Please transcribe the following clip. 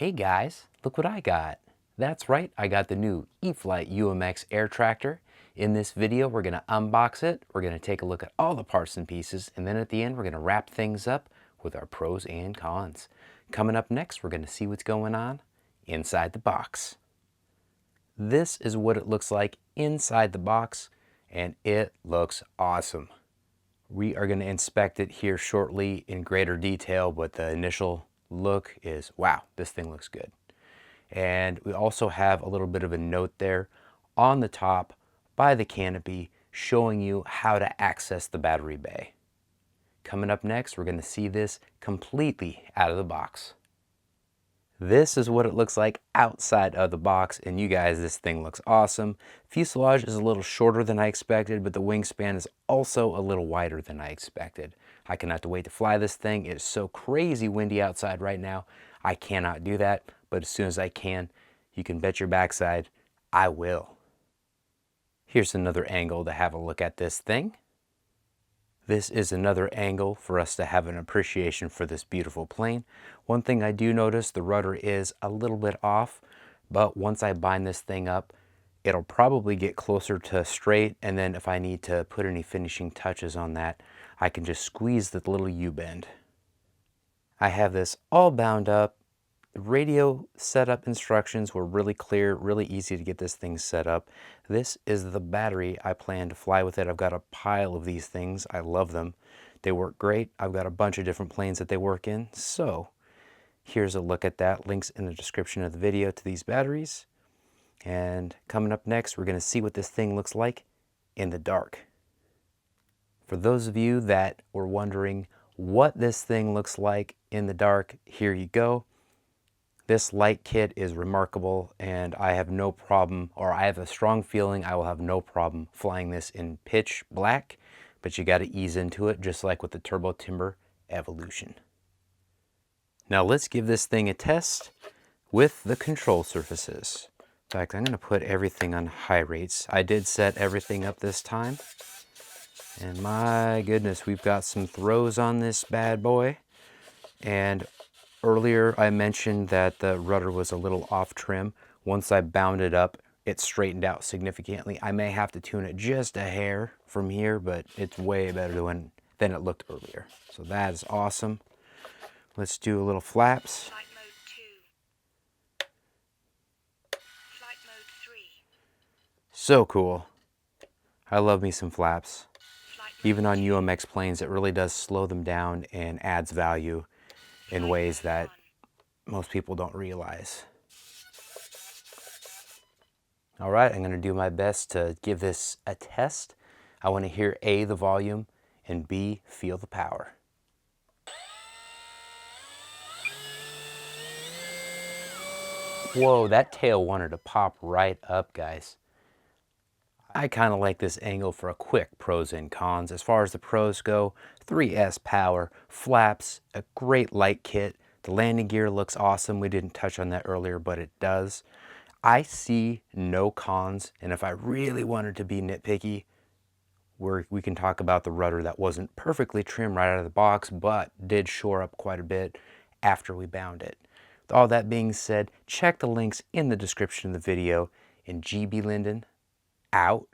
Hey guys, look what I got. That's right, I got the new E-flite UMX Air Tractor. In this video, we're going to unbox it, we're going to take a look at all the parts and pieces, and then at the end, we're going to wrap things up with our pros and cons. Coming up next, we're going to see what's going on inside the box. This is what it looks like inside the box, and it looks awesome. We are going to inspect it here shortly in greater detail, but the initial look is, wow, this thing looks good. And we also have a little bit of a note there on the top by the canopy showing you how to access the battery bay. Coming up next, we're going to see this completely out of the box. This is what it looks like outside of the box, and you guys, this thing looks awesome. Fuselage is a little shorter than I expected, but the wingspan is also a little wider than I expected. I cannot wait to fly this thing. It's so crazy windy outside right now. I cannot do that, but as soon as I can, you can bet your backside, I will. Here's another angle to have a look at this thing. This is another angle for us to have an appreciation for this beautiful plane. One thing I do notice, the rudder is a little bit off, but once I bind this thing up, it'll probably get closer to straight, and then if I need to put any finishing touches on that, I can just squeeze the little U-bend. I have this all bound up. The radio setup instructions were really clear, really easy to get this thing set up. This is the battery I plan to fly with it. I've got a pile of these things. I love them. They work great. I've got a bunch of different planes that they work in. So here's a look at that. Links in the description of the video to these batteries. And coming up next, we're going to see what this thing looks like in the dark. For those of you that were wondering what this thing looks like in the dark, here you go. This light kit is remarkable, and I have no problem, or I have a strong feeling I will have no problem flying this in pitch black, but you got to ease into it just like with the Turbo Timber Evolution. Now let's give this thing a test with the control surfaces. In fact, I'm going to put everything on high rates. I did set everything up this time, and my goodness, we've got some throws on this bad boy. And earlier I mentioned that the rudder was a little off trim. Once I bound it up, it straightened out significantly. I may have to tune it just a hair from here, but it's way better than it looked earlier. So that is awesome. Let's do a little flaps. Flight mode 2. Flight mode 3. So cool. I love me some flaps. Even on UMX planes, it really does slow them down and adds value in ways that most people don't realize. All right, I'm going to do my best to give this a test. I want to hear A, the volume, and B, feel the power. Whoa, that tail wanted to pop right up, guys. I kind of like this angle for a quick pros and cons. As far as the pros go, 3S power, flaps, a great light kit. The landing gear looks awesome. We didn't touch on that earlier, but it does. I see no cons, and if I really wanted to be nitpicky, we can talk about the rudder that wasn't perfectly trimmed right out of the box, but did shore up quite a bit after we bound it. With all that being said, check the links in the description of the video, and GBLynden out.